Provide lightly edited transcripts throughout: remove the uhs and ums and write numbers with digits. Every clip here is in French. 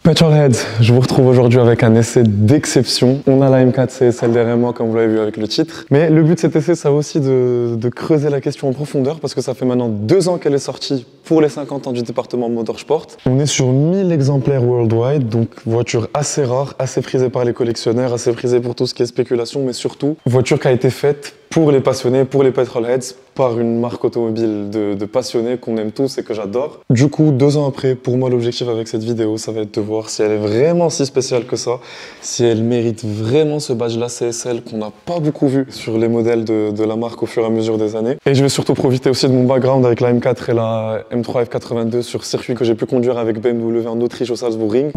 Petrolheads, je vous retrouve aujourd'hui avec un essai d'exception. On a la M4 CSL derrière moi, comme vous l'avez vu avec le titre. Mais le but de cet essai, ça aussi de creuser la question en profondeur, parce que ça fait maintenant 2 ans qu'elle est sortie pour les 50 ans du département Motorsport. On est sur 1000 exemplaires worldwide, donc voiture assez rare, assez prisée par les collectionneurs, assez prisée pour tout ce qui est spéculation, mais surtout voiture qui a été faite pour les passionnés, pour les petrolheads, par une marque automobile de passionnés qu'on aime tous et que j'adore. Du coup, 2 ans après, pour moi, l'objectif avec cette vidéo, ça va être de voir si elle est vraiment si spéciale que ça, si elle mérite vraiment ce badge-là CSL qu'on n'a pas beaucoup vu sur les modèles de la marque au fur et à mesure des années. Et je vais surtout profiter aussi de mon background avec la M4 et la M3 F82 sur circuit que j'ai pu conduire avec BMW en Autriche au Salzburgring.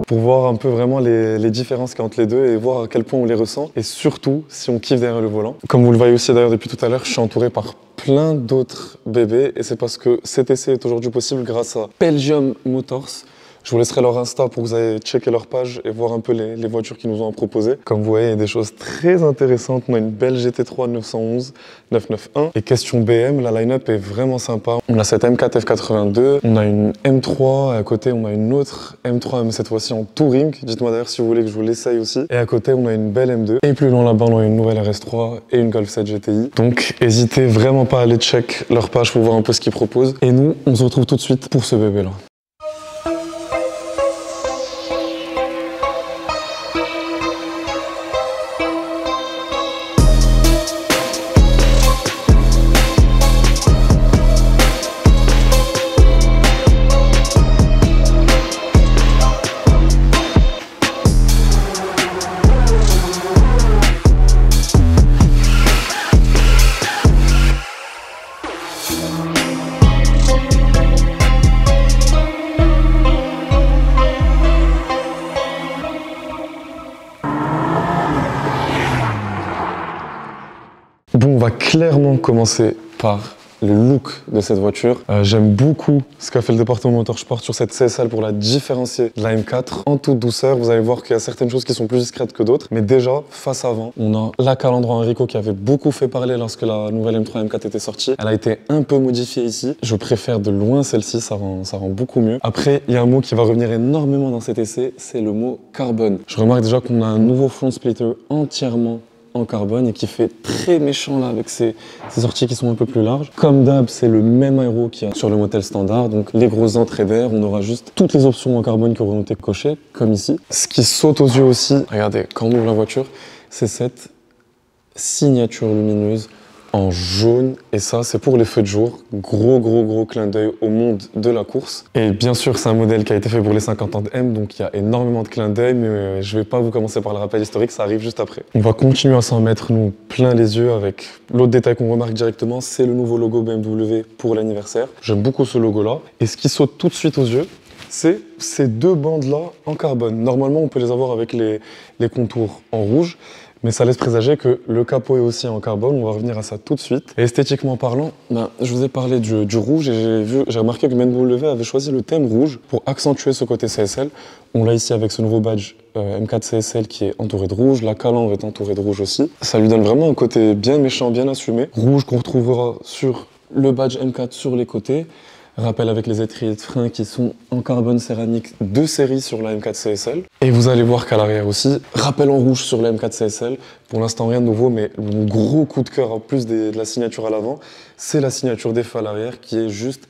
Pour voir un peu vraiment les différences qu'il y a entre les deux et voir à quel point on les ressent et surtout si on kiffe derrière le volant. Comme vous le voyez aussi d'ailleurs depuis tout à l'heure, je suis entouré par plein d'autres bébés et c'est parce que cet essai est aujourd'hui possible grâce à Belgium Motors. Je vous laisserai leur Insta pour que vous ayez checker leur page et voir un peu les voitures qu'ils nous ont proposées. Comme vous voyez, il y a des choses très intéressantes. On a une belle GT3 911 991. Et question BM, la line-up est vraiment sympa. On a cette M4 F82, on a une M3, et à côté on a une autre M3, mais cette fois-ci en touring. Dites-moi d'ailleurs si vous voulez que je vous l'essaye aussi. Et à côté on a une belle M2. Et plus loin là-bas on a une nouvelle RS3 et une Golf 7 GTI. Donc n'hésitez vraiment pas à aller check leur page pour voir un peu ce qu'ils proposent. Et nous, on se retrouve tout de suite pour ce bébé-là. Bon, on va clairement commencer par le look de cette voiture. J'aime beaucoup ce qu'a fait le département Motorsport sur cette CSL pour la différencier de la M4. En toute douceur, vous allez voir qu'il y a certaines choses qui sont plus discrètes que d'autres. Mais déjà, face avant, on a la calandre Enrico qui avait beaucoup fait parler lorsque la nouvelle M3 M4 était sortie. Elle a été un peu modifiée ici. Je préfère de loin celle-ci, ça rend beaucoup mieux. Après, il y a un mot qui va revenir énormément dans cet essai, c'est le mot carbone. Je remarque déjà qu'on a un nouveau front splitter entièrement en carbone et qui fait très méchant là avec ces sorties qui sont un peu plus larges. Comme d'hab, c'est le même aéro qu'il y a sur le modèle standard, donc les grosses entrées d'air, on aura juste toutes les options en carbone qui auront été cochées, comme ici. Ce qui saute aux yeux aussi, regardez, quand on ouvre la voiture, c'est cette signature lumineuse en jaune, et ça c'est pour les feux de jour. Gros clin d'œil au monde de la course. Et bien sûr c'est un modèle qui a été fait pour les 50 ans de M, donc il y a énormément de clins d'œil, mais je vais pas vous commencer par le rappel historique, ça arrive juste après. On va continuer à s'en mettre nous plein les yeux avec l'autre détail qu'on remarque directement, c'est le nouveau logo BMW pour l'anniversaire. J'aime beaucoup ce logo là, et ce qui saute tout de suite aux yeux, c'est ces 2 bandes là en carbone. Normalement on peut les avoir avec les contours en rouge, mais ça laisse présager que le capot est aussi en carbone, on va revenir à ça tout de suite. Et esthétiquement parlant, je vous ai parlé du rouge et j'ai remarqué que BMW avait choisi le thème rouge pour accentuer ce côté CSL. On l'a ici avec ce nouveau badge M4 CSL qui est entouré de rouge, la calandre est entourée de rouge aussi. Ça lui donne vraiment un côté bien méchant, bien assumé. Rouge qu'on retrouvera sur le badge M4 sur les côtés. Rappel avec les étriers de frein qui sont en carbone céramique de série sur la M4 CSL. Et vous allez voir qu'à l'arrière aussi, rappel en rouge sur la M4 CSL. Pour l'instant rien de nouveau, mais mon gros coup de cœur en plus de la signature à l'avant, c'est la signature des feux à l'arrière qui est juste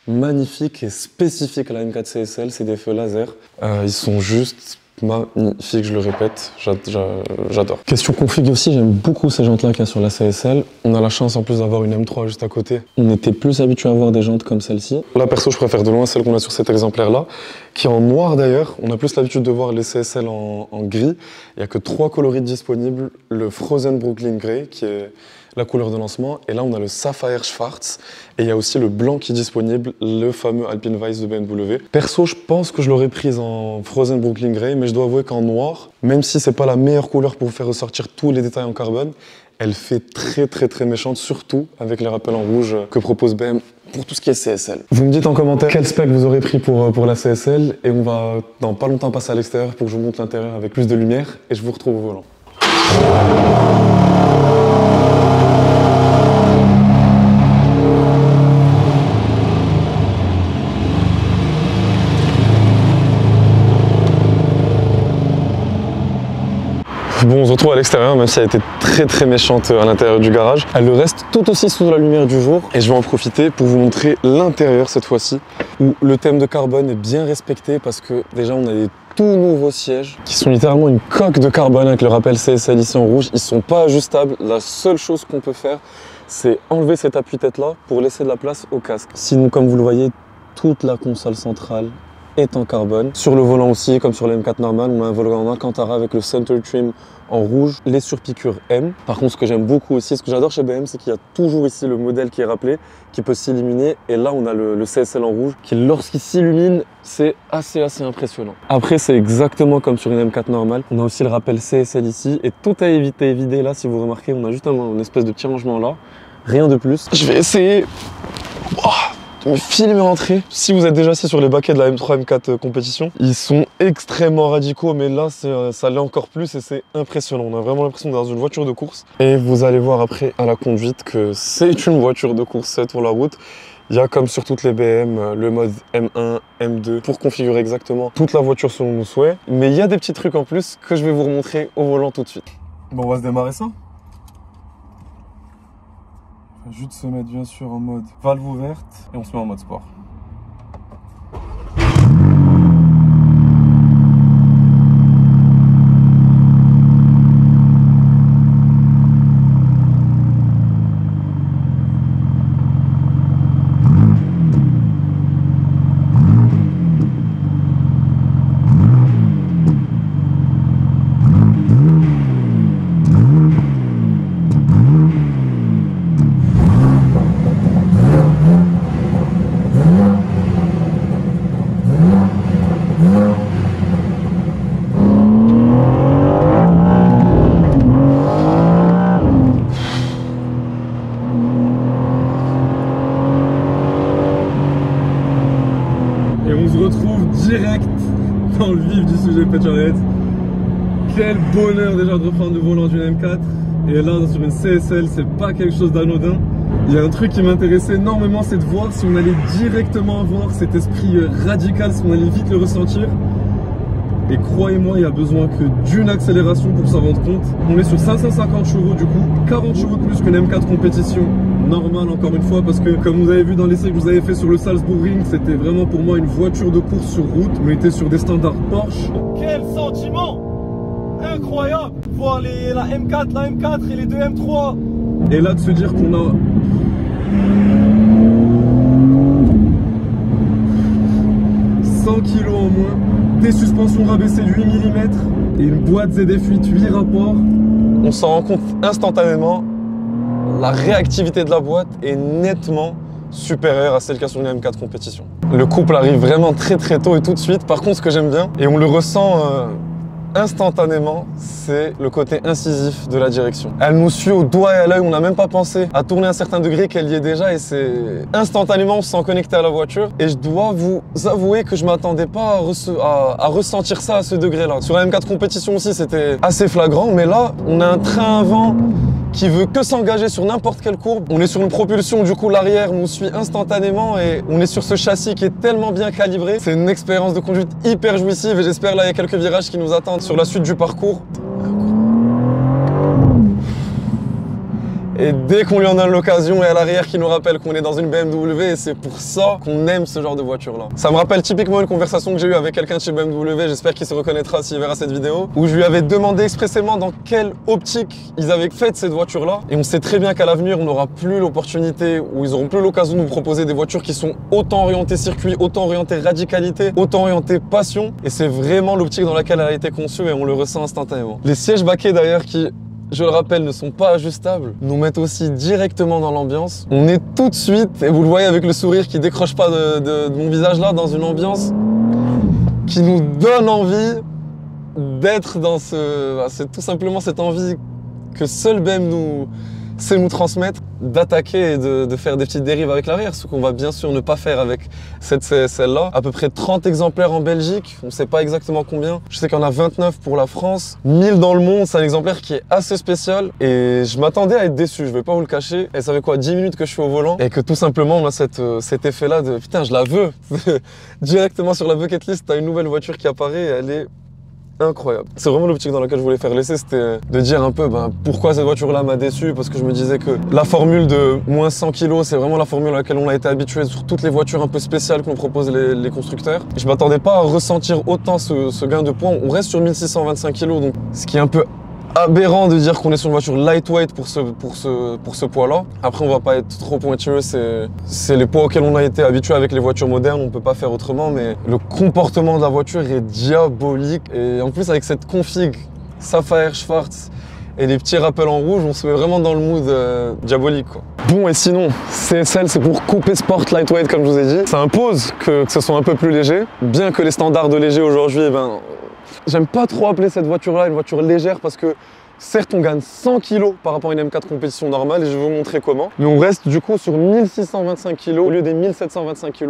magnifique et spécifique à la M4 CSL. C'est des feux laser. Ils sont juste magnifique, je le répète, j'adore. Question config aussi, j'aime beaucoup ces jantes là qu'il y a sur la CSL. On a la chance en plus d'avoir une M3 juste à côté. On était plus habitué à avoir des jantes comme celle-ci. Là perso je préfère de loin celle qu'on a sur cet exemplaire là, qui est en noir d'ailleurs. On a plus l'habitude de voir les CSL en gris. Il n'y a que 3 coloris disponibles. Le Frozen Brooklyn Grey qui est la couleur de lancement, et là on a le Sapphire Schwarz, et il y a aussi le blanc qui est disponible, le fameux Alpine Vice de BMW. Perso, je pense que je l'aurais prise en Frozen Brooklyn Grey, mais je dois avouer qu'en noir, même si c'est pas la meilleure couleur pour vous faire ressortir tous les détails en carbone, elle fait très méchante, surtout avec les rappels en rouge que propose BMW pour tout ce qui est CSL. Vous me dites en commentaire quel spec vous aurez pris pour la CSL, et on va dans pas longtemps passer à l'extérieur pour que je vous montre l'intérieur avec plus de lumière, et je vous retrouve au volant. Bon, on se retrouve à l'extérieur, même si elle était très méchante à l'intérieur du garage. Elle le reste tout aussi sous la lumière du jour. Et je vais en profiter pour vous montrer l'intérieur cette fois-ci, où le thème de carbone est bien respecté parce que déjà on a des tout nouveaux sièges qui sont littéralement une coque de carbone avec le rappel CSL ici en rouge. Ils sont pas ajustables. La seule chose qu'on peut faire, c'est enlever cet appuie-tête là pour laisser de la place au casque. Sinon, comme vous le voyez, toute la console centrale est en carbone. Sur le volant aussi, comme sur la M4 normale, on a un volant en Alcantara avec le center trim en rouge, les surpiqûres M. Par contre, ce que j'aime beaucoup aussi, ce que j'adore chez BM, c'est qu'il y a toujours ici le modèle qui est rappelé, qui peut s'illuminer. Et là, on a le CSL en rouge, qui lorsqu'il s'illumine, c'est assez impressionnant. Après, c'est exactement comme sur une M4 normale. On a aussi le rappel CSL ici, et tout a été évidé là, si vous remarquez, on a juste une espèce de petit rangement là. Rien de plus. Je vais essayer de me filmer rentrer. Si vous êtes déjà assis sur les baquets de la M3, M4 compétition, ils sont extrêmement radicaux, mais là, ça l'est encore plus et c'est impressionnant. On a vraiment l'impression d'être dans une voiture de course. Et vous allez voir après à la conduite que c'est une voiture de course faite pour la route. Il y a, comme sur toutes les BM, le mode M1, M2 pour configurer exactement toute la voiture selon nos souhaits. Mais il y a des petits trucs en plus que je vais vous remontrer au volant tout de suite. Bon, on va se démarrer ça. Juste se mettre bien sûr en mode valve ouverte et on se met en mode sport. Direct dans le vif du sujet Petroheads. Quel bonheur déjà de reprendre le volant d'une M4. Et là sur une CSL, c'est pas quelque chose d'anodin. Il y a un truc qui m'intéressait énormément, c'est de voir si on allait directement avoir cet esprit radical, si on allait vite le ressentir. Et croyez-moi, il y a besoin que d'une accélération pour s'en rendre compte. On est sur 550 chevaux du coup, 40 chevaux de plus qu'une M4 compétition normale encore une fois, parce que comme vous avez vu dans l'essai que je vous avais fait sur le Salzburgring, c'était vraiment pour moi une voiture de course sur route. On était sur des standards Porsche. Quel sentiment incroyable, voir la M4 et les deux M3. Et là de se dire qu'on a kilos en moins, des suspensions rabaissées de 8 mm et une boîte ZF8 8 rapports. On s'en rend compte instantanément, la réactivité de la boîte est nettement supérieure à celle qu'il y a sur une M4 compétition. Le couple arrive vraiment très tôt et tout de suite. Par contre, ce que j'aime bien, et on le ressent instantanément, c'est le côté incisif de la direction. Elle nous suit au doigt et à l'œil, on n'a même pas pensé à tourner un certain degré qu'elle y est déjà et c'est instantanément on se sent connecté à la voiture. Et je dois vous avouer que je m'attendais pas à ressentir ça à ce degré-là. Sur la M4 compétition aussi, c'était assez flagrant, mais là, on a un train avant qui veut que s'engager sur n'importe quelle courbe. On est sur une propulsion, du coup l'arrière nous suit instantanément et on est sur ce châssis qui est tellement bien calibré. C'est une expérience de conduite hyper jouissive et j'espère là il y a quelques virages qui nous attendent sur la suite du parcours. Et dès qu'on lui en donne l'occasion et à l'arrière qui nous rappelle qu'on est dans une BMW et c'est pour ça qu'on aime ce genre de voiture là. Ça me rappelle typiquement une conversation que j'ai eue avec quelqu'un de chez BMW, j'espère qu'il se reconnaîtra s'il verra cette vidéo, où je lui avais demandé expressément dans quelle optique ils avaient fait cette voiture là. Et on sait très bien qu'à l'avenir on n'aura plus l'opportunité ou ils n'auront plus l'occasion de nous proposer des voitures qui sont autant orientées circuit, autant orientées radicalité, autant orientées passion. Et c'est vraiment l'optique dans laquelle elle a été conçue et on le ressent instantanément. Les sièges baquets d'ailleurs qui, je le rappelle, ne sont pas ajustables, nous mettent aussi directement dans l'ambiance. On est tout de suite, et vous le voyez avec le sourire qui décroche pas de mon visage là, dans une ambiance qui nous donne envie d'être dans c'est tout simplement cette envie que seul BM sait nous transmettre, d'attaquer et de faire des petites dérives avec l'arrière, ce qu'on va bien sûr ne pas faire avec cette CSL là. À peu près 30 exemplaires en Belgique, on ne sait pas exactement combien. Je sais qu'il y en a 29 pour la France, 1000 dans le monde, c'est un exemplaire qui est assez spécial et je m'attendais à être déçu, je vais pas vous le cacher. Et ça fait quoi, 10 minutes que je suis au volant et que tout simplement on a cet effet là de putain je la veux. Directement sur la bucket list, t'as une nouvelle voiture qui apparaît et elle est incroyable. C'est vraiment l'optique dans laquelle je voulais faire l'essai, c'était de dire un peu pourquoi cette voiture-là m'a déçu, parce que je me disais que la formule de moins 100 kg, c'est vraiment la formule à laquelle on a été habitué sur toutes les voitures un peu spéciales qu'on propose les constructeurs. Je m'attendais pas à ressentir autant ce gain de poids. On reste sur 1625 kg, donc ce qui est un peu aberrant de dire qu'on est sur une voiture lightweight pour ce poids-là. Après, on va pas être trop pointueux, c'est les poids auxquels on a été habitué avec les voitures modernes, on peut pas faire autrement, mais le comportement de la voiture est diabolique. Et en plus, avec cette config Sapphire Schwarz et les petits rappels en rouge, on se met vraiment dans le mood diabolique, quoi. Bon, et sinon, CSL, c'est pour couper sport lightweight, comme je vous ai dit. Ça impose que ce soit un peu plus léger, bien que les standards de léger aujourd'hui, j'aime pas trop appeler cette voiture-là une voiture légère parce que certes on gagne 100 kg par rapport à une M4 compétition normale et je vais vous montrer comment. Mais on reste du coup sur 1625 kg au lieu des 1725 kg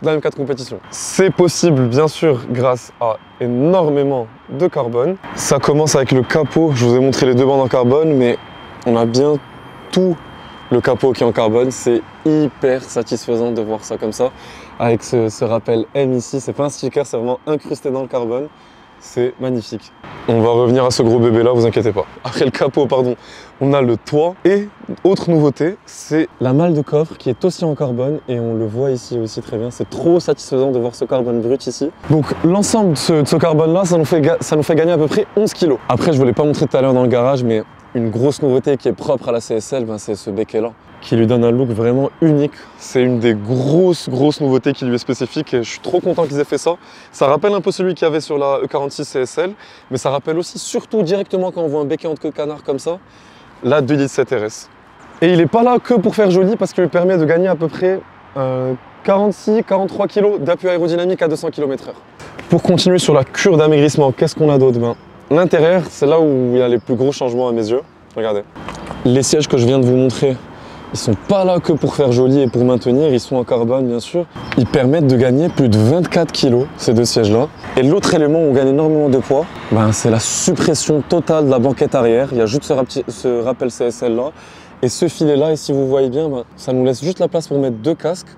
de la M4 compétition. C'est possible bien sûr grâce à énormément de carbone. Ça commence avec le capot, je vous ai montré les deux bandes en carbone mais on a bien tout le capot qui est en carbone. C'est hyper satisfaisant de voir ça comme ça avec ce rappel M ici. C'est pas un sticker, c'est vraiment incrusté dans le carbone. C'est magnifique. On va revenir à ce gros bébé là, vous inquiétez pas. Après le capot, pardon, on a le toit. Et autre nouveauté, c'est la malle de coffre qui est aussi en carbone. Et on le voit ici aussi très bien. C'est trop satisfaisant de voir ce carbone brut ici. Donc l'ensemble de ce carbone là, ça nous fait gagner à peu près 11 kg. Après, je ne vous l'ai pas montré tout à l'heure dans le garage, mais une grosse nouveauté qui est propre à la CSL, c'est ce béquet là, qui lui donne un look vraiment unique. C'est une des grosses nouveautés qui lui est spécifique et je suis trop content qu'ils aient fait ça. Ça rappelle un peu celui qu'il y avait sur la E46 CSL, mais ça rappelle aussi surtout directement quand on voit un béquet en queue de canard comme ça, la 2.7 RS. Et il n'est pas là que pour faire joli parce qu'il lui permet de gagner à peu près 46-43 kg d'appui aérodynamique à 200 km/h. Pour continuer sur la cure d'amaigrissement, qu'est-ce qu'on a d'autre? L'intérieur, c'est là où il y a les plus gros changements à mes yeux. Regardez. Les sièges que je viens de vous montrer, ils sont pas là que pour faire joli et pour maintenir, ils sont en carbone bien sûr. Ils permettent de gagner plus de 24 kg, ces deux sièges-là. Et l'autre élément où on gagne énormément de poids, c'est la suppression totale de la banquette arrière. Il y a juste ce rappel CSL-là. Et ce filet-là, et si vous voyez bien, ça nous laisse juste la place pour mettre deux casques.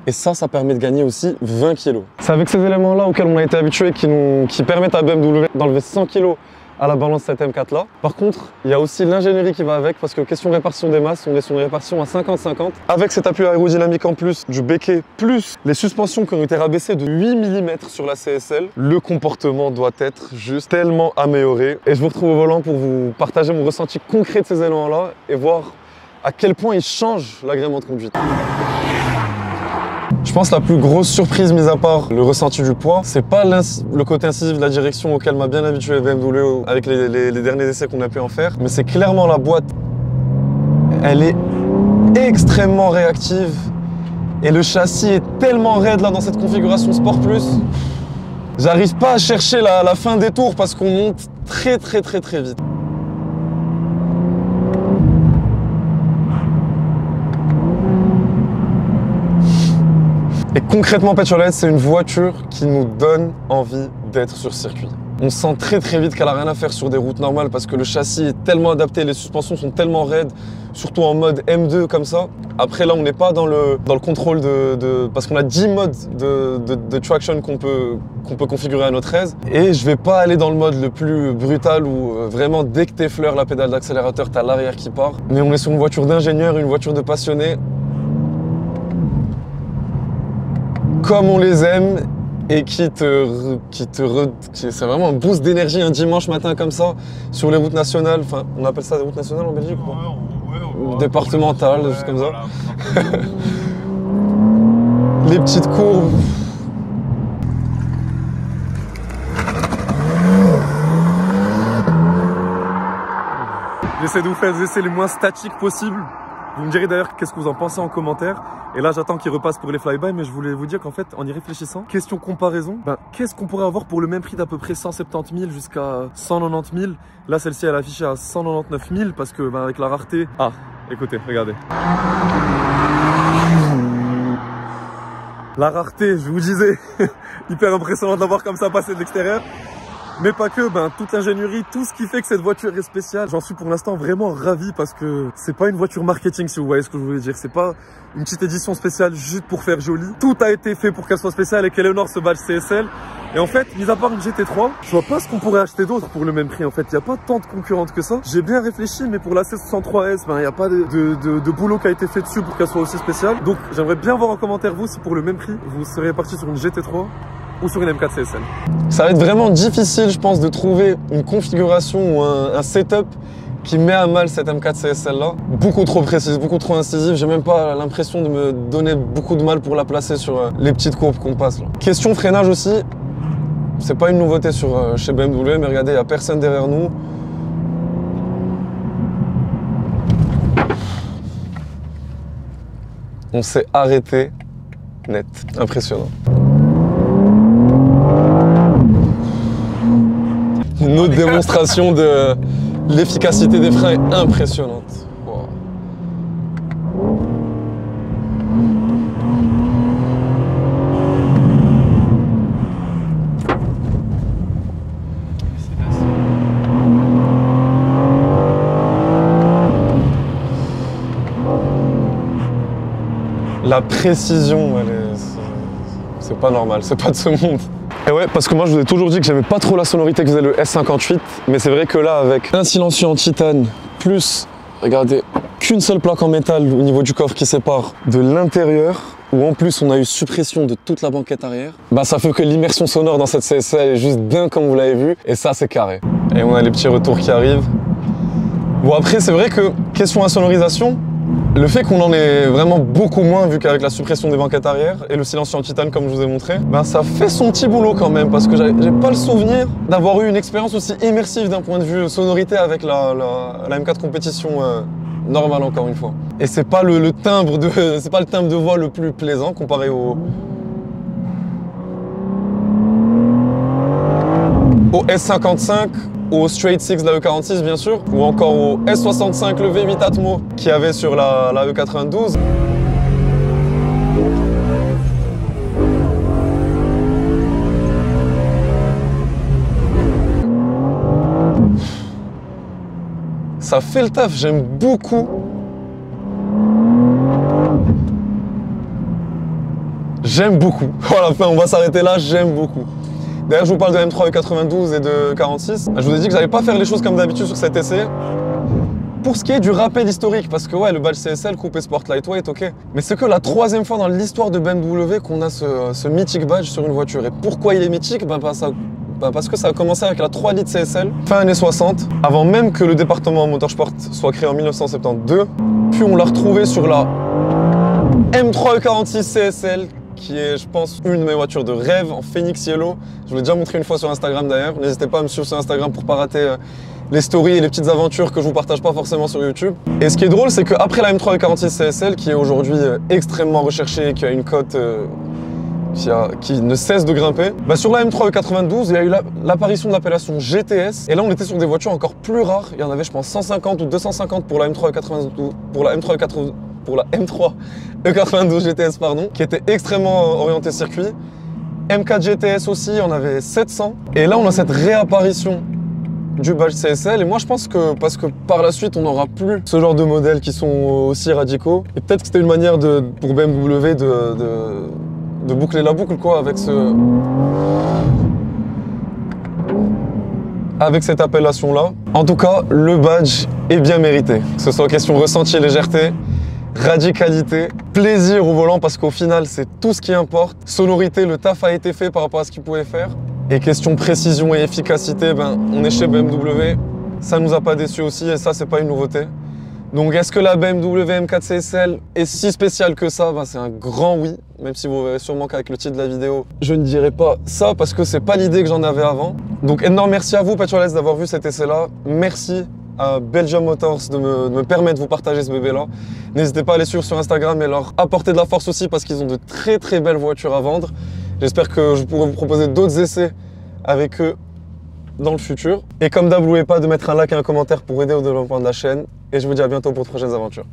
Et ça permet de gagner aussi 20 kg. C'est avec ces éléments-là auxquels on a été habitué qui permettent à BMW d'enlever 100 kg à la balance cette M4 là. Par contre, il y a aussi l'ingénierie qui va avec parce que question répartition des masses, on est sur une répartition à 50-50. Avec cet appui aérodynamique en plus, du béquet, plus les suspensions qui ont été rabaissées de 8 mm sur la CSL, le comportement doit être juste tellement amélioré. Et je vous retrouve au volant pour vous partager mon ressenti concret de ces éléments-là et voir à quel point ils changent l'agrément de conduite. Je pense que la plus grosse surprise, mis à part le ressenti du poids, c'est pas le côté incisif de la direction auquel m'a bien habitué BMW avec les derniers essais qu'on a pu en faire, mais c'est clairement la boîte. Elle est extrêmement réactive et le châssis est tellement raide là dans cette configuration Sport Plus. J'arrive pas à chercher la fin des tours parce qu'on monte très vite. Et concrètement, Petrolhead, c'est une voiture qui nous donne envie d'être sur circuit. On sent très vite qu'elle n'a rien à faire sur des routes normales parce que le châssis est tellement adapté, les suspensions sont tellement raides, surtout en mode M2 comme ça. Après là, on n'est pas dans le contrôle parce qu'on a 10 modes de traction qu'on peut configurer à notre aise. Et je vais pas aller dans le mode le plus brutal où vraiment dès que tu effleures la pédale d'accélérateur, tu as l'arrière qui part. Mais on est sur une voiture d'ingénieur, une voiture de passionné. Comme on les aime et c'est vraiment un boost d'énergie un dimanche matin comme ça sur les routes nationales. Enfin, on appelle ça des routes nationales en Belgique ou pas? Départementales, des choses comme ça. Les petites courbes. J'essaie de vous faire des essais les moins statiques possibles. Vous me direz d'ailleurs qu'est-ce que vous en pensez en commentaire. Et là, j'attends qu'il repasse pour les flyby, mais je voulais vous dire qu'en fait, en y réfléchissant, question comparaison, qu'est-ce qu'on pourrait avoir pour le même prix d'à peu près 170 000 jusqu'à 190 000. Là, celle-ci, elle est affichée à 199 000 parce que avec la rareté... Ah, écoutez, regardez. La rareté, je vous disais, hyper impressionnant de la voir comme ça passer de l'extérieur. Mais pas que, toute l'ingénierie, tout ce qui fait que cette voiture est spéciale. J'en suis pour l'instant vraiment ravi parce que c'est pas une voiture marketing, si vous voyez ce que je voulais dire. C'est pas une petite édition spéciale juste pour faire joli. Tout a été fait pour qu'elle soit spéciale et qu'elle honore ce badge CSL. Et en fait, mis à part une GT3, je vois pas ce qu'on pourrait acheter d'autre pour le même prix. En fait, il n'y a pas tant de concurrentes que ça. J'ai bien réfléchi, mais pour la C63S, il n'y a pas de boulot qui a été fait dessus pour qu'elle soit aussi spéciale. Donc, j'aimerais bien voir en commentaire, vous, si pour le même prix, vous serez parti sur une GT3 ou sur une M4 CSL. Ça va être vraiment difficile, je pense, de trouver une configuration ou un setup qui met à mal cette M4 CSL là. Beaucoup trop précise, beaucoup trop incisive. J'ai même pas l'impression de me donner beaucoup de mal pour la placer sur les petites courbes qu'on passe là. Question freinage aussi. C'est pas une nouveauté chez BMW, mais regardez, il n'y a personne derrière nous. On s'est arrêté net. Impressionnant. Une autre démonstration de l'efficacité des freins est impressionnante. Wow. La précision, c'est pas normal, c'est pas de ce monde. Et ouais, parce que moi je vous ai toujours dit que j'aimais pas trop la sonorité que faisait le S58, mais c'est vrai que là, avec un silencieux en titane, plus, regardez, qu'une seule plaque en métal au niveau du coffre qui sépare de l'intérieur, où en plus on a eu suppression de toute la banquette arrière, ça fait que l'immersion sonore dans cette CSL est juste dingue comme vous l'avez vu, et ça c'est carré. Et on a les petits retours qui arrivent. Bon après c'est vrai que, question insonorisation, le fait qu'on en ait vraiment beaucoup moins vu qu'avec la suppression des banquettes arrière et le silencieux en titane comme je vous ai montré, ça fait son petit boulot quand même parce que j'ai pas le souvenir d'avoir eu une expérience aussi immersive d'un point de vue sonorité avec la M4 compétition normale encore une fois. Et c'est pas le timbre de voix le plus plaisant comparé au S55, au Straight 6 de la E46 bien sûr, ou encore au S65 le V8 Atmo qu'il y avait sur la E92. Ça fait le taf, j'aime beaucoup. J'aime beaucoup. Voilà, on va s'arrêter là, j'aime beaucoup. D'ailleurs, je vous parle de M3 E92 et de 46. Je vous ai dit que j'allais pas faire les choses comme d'habitude sur cet essai. Pour ce qui est du rappel historique, parce que ouais, le badge CSL, coupé Sport Lightweight, ok. Mais c'est que la troisième fois dans l'histoire de BMW qu'on a ce mythique badge sur une voiture. Et pourquoi il est mythique? Parce que ça a commencé avec la 3 litres CSL, fin années 60, avant même que le département motorsport soit créé en 1972. Puis on l'a retrouvé sur la M3 E46 CSL, qui est, je pense, une de mes voitures de rêve en Phoenix Yellow. Je vous l'ai déjà montré une fois sur Instagram d'ailleurs. N'hésitez pas à me suivre sur Instagram pour pas rater les stories et les petites aventures que je vous partage pas forcément sur YouTube. Et ce qui est drôle, c'est qu'après la M3 E46 CSL, qui est aujourd'hui extrêmement recherchée, qui a une cote qui ne cesse de grimper, sur la M3 E92, il y a eu l'apparition de l'appellation GTS. Et là, on était sur des voitures encore plus rares. Il y en avait, je pense, 150 ou 250 pour la M3 E92, pour la M3 E92 GTS, pardon, qui était extrêmement orienté circuit. M4 GTS aussi, on avait 700. Et là, on a cette réapparition du badge CSL. Et moi, je pense que, parce que par la suite, on n'aura plus ce genre de modèles qui sont aussi radicaux. Et peut-être que c'était une manière pour BMW de boucler la boucle, quoi, avec cette appellation-là. En tout cas, le badge est bien mérité. Que ce soit question ressenti et légèreté, radicalité, plaisir au volant, parce qu'au final, c'est tout ce qui importe. Sonorité, le taf a été fait par rapport à ce qu'il pouvait faire. Et question précision et efficacité, on est chez BMW. Ça nous a pas déçus aussi, et ça, c'est pas une nouveauté. Donc, est-ce que la BMW M4 CSL est si spéciale que ça? C'est un grand oui, même si vous verrez sûrement qu'avec le titre de la vidéo, je ne dirai pas ça parce que c'est pas l'idée que j'en avais avant. Donc, énorme merci à vous, Petrolheads, d'avoir vu cet essai-là. Merci à Belgium Motors de me permettre de vous partager ce bébé-là. N'hésitez pas à les suivre sur Instagram et leur apporter de la force aussi parce qu'ils ont de très très belles voitures à vendre. J'espère que je pourrai vous proposer d'autres essais avec eux dans le futur. Et comme d'hab, n'oubliez pas de mettre un like et un commentaire pour aider au développement de la chaîne. Et je vous dis à bientôt pour de prochaines aventures.